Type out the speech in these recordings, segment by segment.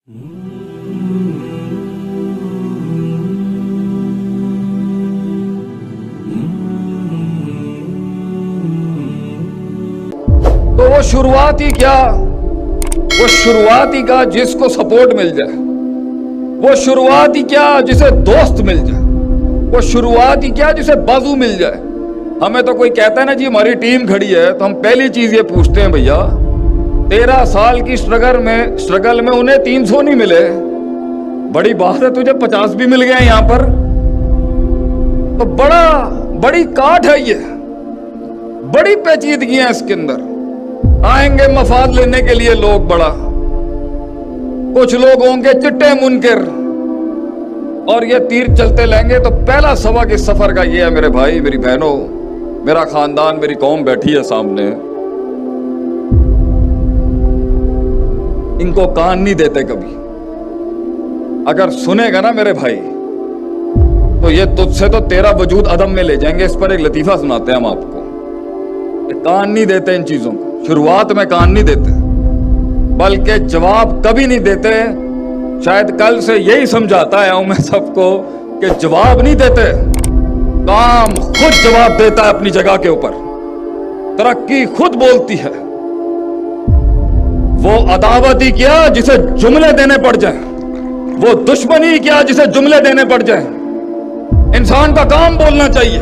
तो वो शुरुआत ही क्या, वो शुरुआत ही का जिसको सपोर्ट मिल जाए, वो शुरुआत ही क्या जिसे दोस्त मिल जाए, वो शुरुआत ही क्या जिसे बाजू मिल जाए। हमें तो कोई कहता है ना जी हमारी टीम खड़ी है, तो हम पहली चीज ये पूछते हैं भैया 13 साल की स्ट्रगल में उन्हें 300 नहीं मिले, बड़ी बात है तुझे 50 भी मिल गए यहाँ पर, तो बड़ी काट है ये, बड़ी पेचीदगी है इसके अंदर। आएंगे मफाद लेने के लिए लोग, बड़ा कुछ लोग होंगे चिट्टे मुनकर और ये तीर चलते लेंगे। तो पहला सबक इस सफर का ये है मेरे भाई मेरी बहनों, मेरा खानदान मेरी कौम बैठी है सामने, इनको कान नहीं देते कभी। अगर सुनेगा ना मेरे भाई तो ये तुझसे तो तेरा वजूद अदम में ले जाएंगे। इस पर एक लतीफा सुनाते हैं हम आपको। कान नहीं देते इन चीजों को, शुरुआत में कान नहीं देते, बल्कि जवाब कभी नहीं देते। शायद कल से यही समझाता आया हूं मैं सबको कि जवाब नहीं देते, काम खुद जवाब देता है अपनी जगह के ऊपर, तरक्की खुद बोलती है। वो अदावत ही क्या जिसे जुमले देने पड़ जाए, वो दुश्मनी क्या जिसे जुमले देने पड़ जाए। इंसान का काम बोलना चाहिए।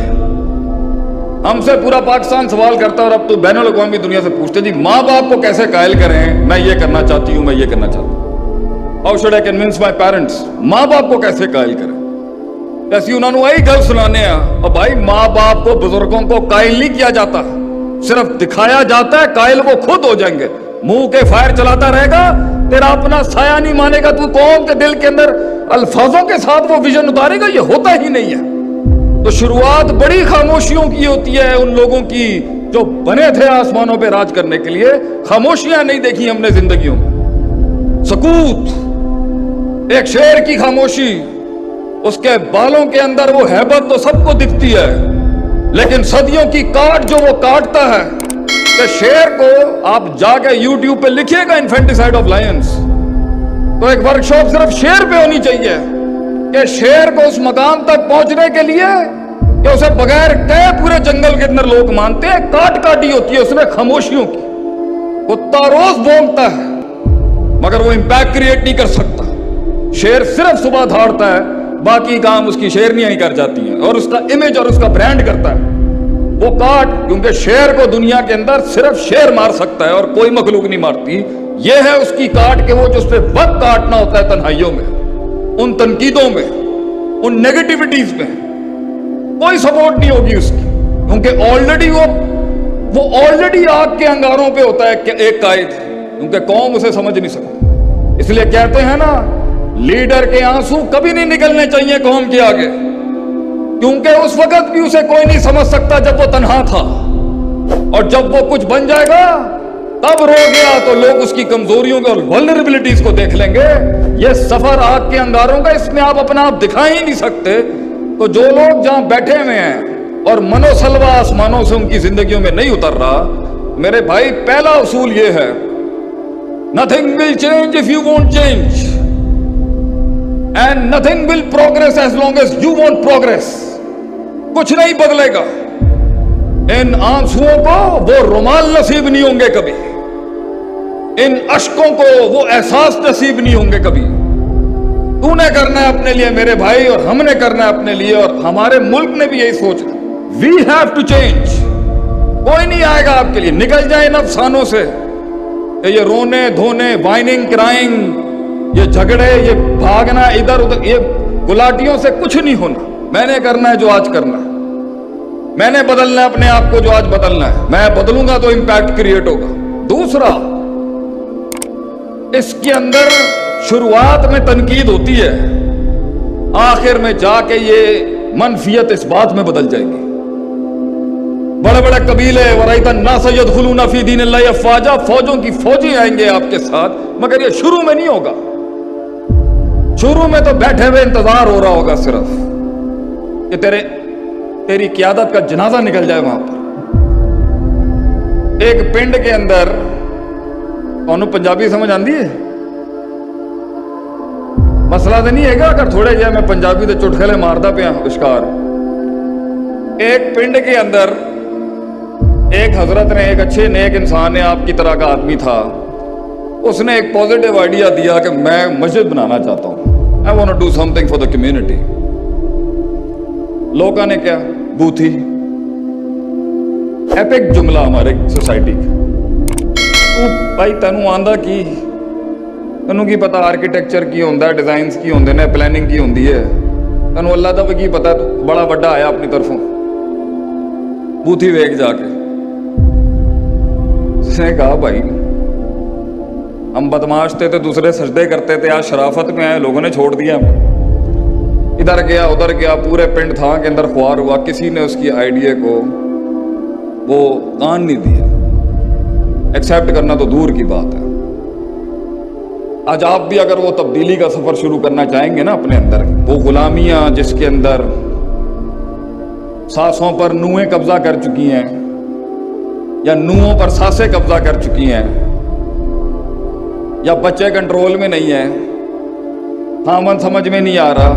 हमसे पूरा पाकिस्तान सवाल करता है और अब तो बैनुल अक़वामी दुनिया से पूछते जी माँ बाप को कैसे कायल करें, मैं ये करना चाहती हूँ, मैं ये करना चाहती हूँ। How should I convince my parents, माँ बाप को कैसे कायल करें। ऐसी उन्होंने वही गल सुनाने हैं। और भाई माँ बाप को बुजुर्गों को कायल नहीं किया जाता, सिर्फ दिखाया जाता है, कायल वो खुद हो जाएंगे। मुंह के फायर चलाता रहेगा, तेरा अपना साया नहीं मानेगा, तू कौम के दिल के अंदर अल्फाजों के साथ वो विजन उतारेगा, ये होता ही नहीं है। तो शुरुआत बड़ी खामोशियों की होती है उन लोगों की जो बने थे आसमानों पे राज करने के लिए। खामोशियां नहीं देखी हमने जिंदगियों में। सकूत, एक शेर की खामोशी, उसके बालों के अंदर वो हैबत तो सबको दिखती है, लेकिन सदियों की काट जो वो काटता है कि शेर को आप जाके YouTube पे लिखिएगा इन्फेंटिसाइड ऑफ लायंस, तो एक वर्कशॉप सिर्फ शेर पे होनी चाहिए कि शेर को उस मकाम तक पहुंचने के लिए कि उसे बगैर कहे पूरे जंगल के अंदर लोग मानते हैं, काट काटी होती है उसमें खामोशियों की। कुत्ता रोज भौंकता है मगर वो इंपैक्ट क्रिएट नहीं कर सकता। शेर सिर्फ सुबह धाड़ता है, बाकी काम उसकी शेरनियां ही कर जाती हैं और उसका इमेज और उसका ब्रांड करता है। वो काट, क्योंकि शेर को दुनिया के अंदर सिर्फ शेर मार सकता है और कोई मखलूक नहीं मारती। ये है उसकी काट के वो जो उसपे वक्त काटना होता है तन्हाइयों में, उन तनकीदों में, उन नेगेटिविटीज में कोई सपोर्ट नहीं होगी उसकी, क्योंकि ऑलरेडी वो ऑलरेडी आग के अंगारों पे होता है एक कायद, क्योंकि कौम उसे समझ नहीं सकती। इसलिए कहते हैं ना लीडर के आंसू कभी नहीं निकलने चाहिए कौम के आगे, क्योंकि उस वक्त भी उसे कोई नहीं समझ सकता जब वो तन्हा था, और जब वो कुछ बन जाएगा तब रो गया तो लोग उसकी कमजोरियों को और वल्नरेबिलिटीज को देख लेंगे। ये सफर आग के अंगारों का, इसमें आप अपना आप दिखा ही नहीं सकते। तो जो लोग जहां बैठे हुए हैं और मनोसलवा आसमानों से उनकी जिंदगियों में नहीं उतर रहा, मेरे भाई पहला उसूल ये है, nothing will change if you won't change and nothing will progress as long as you won't progress. कुछ नहीं बदलेगा। इन आंसुओं को वो रुमाल नसीब नहीं होंगे कभी, इन अश्कों को वो एहसास नसीब नहीं होंगे कभी। तूने करना है अपने लिए मेरे भाई, और हमने करना है अपने लिए, और हमारे मुल्क ने भी यही सोचना, वी हैव टू चेंज। कोई नहीं आएगा आपके लिए, निकल जाए इन अफसानों से, ये रोने धोने, वाइनिंग क्राइंग, ये झगड़े, ये भागना इधर उधर, ये गुलाटियों से कुछ नहीं होना। मैंने करना है जो आज करना है, मैंने बदलना है अपने आप को जो आज बदलना है। मैं बदलूंगा तो इंपैक्ट क्रिएट होगा। दूसरा, इसके अंदर शुरुआत में तनकीद होती है, आखिर में जाके ये मनफियत इस बात में बदल जाएगी। बड़े बड़े कबीले वराइतन ना सयदखुलूना फी दीनिल्लाहि अफ़वाजा, फौजों की फौजी आएंगे आपके साथ, मगर ये शुरू में नहीं होगा। शुरू में तो बैठे हुए इंतजार हो रहा होगा सिर्फ कि तेरी क़यादत का जनाजा निकल जाए वहां पर। एक पिंड के अंदर, ਤੁਹਾਨੂੰ पंजाबी समझ आती है? ਮਸਲਾ ਤਾਂ ਨਹੀਂ ਹੈਗਾ ਅਗਰ ਥੋੜੇ ਜਿਹਾ ਮੈਂ ਪੰਜਾਬੀ ਦੇ ਚੁਟਕਲੇ ਮਾਰਦਾ ਪਿਆ ਵਿਚਕਾਰ। एक पिंड के अंदर एक हजरत ने, एक अच्छे नेक इंसान ने, आपकी तरह का आदमी था, उसने एक पॉजिटिव आइडिया दिया कि मैं मस्जिद बनाना चाहता हूँ, I want to do something for the community. लोगों ने क्या बूथी एपिक जुमला हमारे सोसाइटी तू भाई तेनू आंदा की, तेनू की पता आर्कीटैक्चर की होंदा, डिजाइनस की होंदे ने, प्लानिंग की होंदी है, तेनू अल्लाह दा भी की पता, तू बड़ा बड़ा आया अपनी तरफों। बूथी वेख जाके उसने कहा भाई हम बदमाश थे तो दूसरे सजदे करते थे, आज शराफत में आए, लोगों ने छोड़ दिया हमें। इधर गया उधर गया, पूरे पिंड था के अंदर ख्वार हुआ, किसी ने उसकी आइडिया को वो कान नहीं दिया, एक्सेप्ट करना तो दूर की बात है। आज आप भी अगर वो तब्दीली का सफर शुरू करना चाहेंगे ना अपने अंदर, वो गुलामियां जिसके अंदर सांसों पर नूहें कब्जा कर चुकी हैं या नूहों पर सांसें कब्जा कर चुकी हैं, या बच्चे कंट्रोल में नहीं है, खामन समझ में नहीं आ रहा,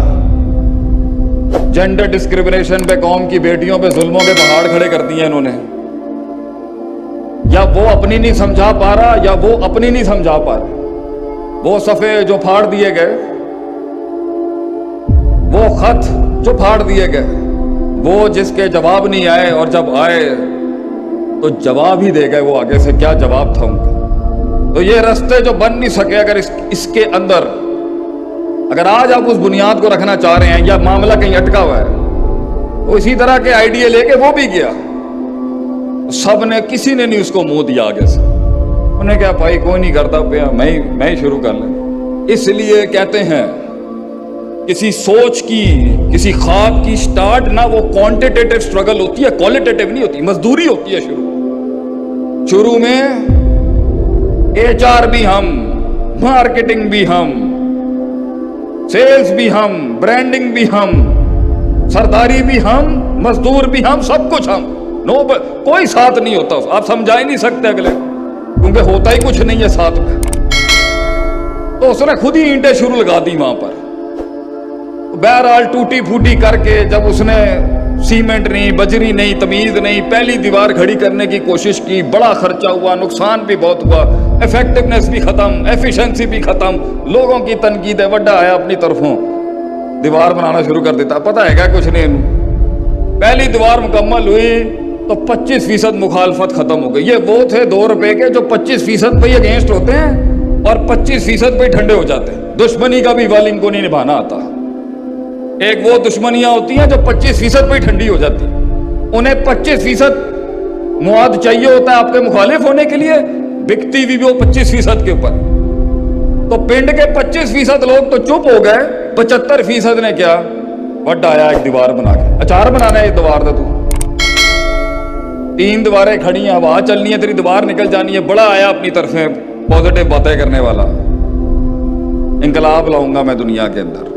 जेंडर डिस्क्रिमिनेशन पे, कौम की बेटियों पे जुल्मों के पहाड़ खड़े कर दिए इन्होंने, या वो अपनी नहीं समझा पा रहा या वो अपनी नहीं समझा पा रहा, वो सफ़े जो फाड़ दिए गए, वो खत जो फाड़ दिए गए, वो जिसके जवाब नहीं आए, और जब आए तो जवाब ही दे गए वो, आगे से क्या जवाब था उनका। तो ये रास्ते जो बन नहीं सके, अगर इसके अंदर अगर आज आप उस बुनियाद को रखना चाह रहे हैं या मामला कहीं अटका हुआ है, तो इसी तरह के आइडिया लेके वो भी गया, सब ने, किसी ने नहीं उसको मुंह दिया आगे से, उन्हें क्या भाई कोई नहीं करता पे, मैं ही शुरू कर ले। इसलिए कहते हैं किसी सोच की, किसी ख्वाब की स्टार्ट ना वो क्वांटिटेटिव स्ट्रगल होती है, क्वालिटेटिव नहीं होती, मजदूरी होती है। शुरू में एचआर भी हम, मार्केटिंग भी हम, सेल्स भी हम, ब्रांडिंग भी हम, सरदारी भी हम, मजदूर भी हम, सब कुछ हम, कोई साथ नहीं होता। आप समझा ही नहीं सकते अगले, क्योंकि होता ही कुछ नहीं है साथ में। तो उसने खुद ही ईंटें शुरू लगा दी वहां पर। बहरहाल टूटी फूटी करके जब उसने सीमेंट नहीं, बजरी नहीं, तमीज नहीं, पहली दीवार खड़ी करने की कोशिश की, बड़ा खर्चा हुआ, नुकसान भी बहुत हुआ, इफेक्टिवनेस भी खत्म, एफिशिएंसी भी खत्म, लोगों की तनकीद है, वड्डा आया अपनी तरफों, दीवार बनाना शुरू कर देता। पता है क्या कुछ नहीं, पहली दीवार मुकम्मल हुई तो 25% मुखालफत खत्म हो गई। ये वो थे 2 रुपए के जो 25% पे अगेंस्ट होते हैं और 25% पे ठंडे हो जाते हैं। दुश्मनी का भी वाल इनको नहीं निभाना आता। एक वो दुश्मनियां होती हैं जो 25% पे ठंडी हो जाती, उन्हें 25% मुआद चाहिए होता है आपके मुखालिफ होने के लिए, बिकती भी वो 25% के ऊपर। तो पिंड के 25% लोग तो चुप हो गए, 75% ने क्या वड्डा आया एक दीवार बना के, अचार बनाना है ये दीवार दे, तू 3 दीवारें खड़ी हैं, हवा चलनी है, तेरी दीवार निकल जानी है, बड़ा आया अपनी तरफ पॉजिटिव बातें करने वाला, इंकलाब लाऊंगा मैं दुनिया के अंदर।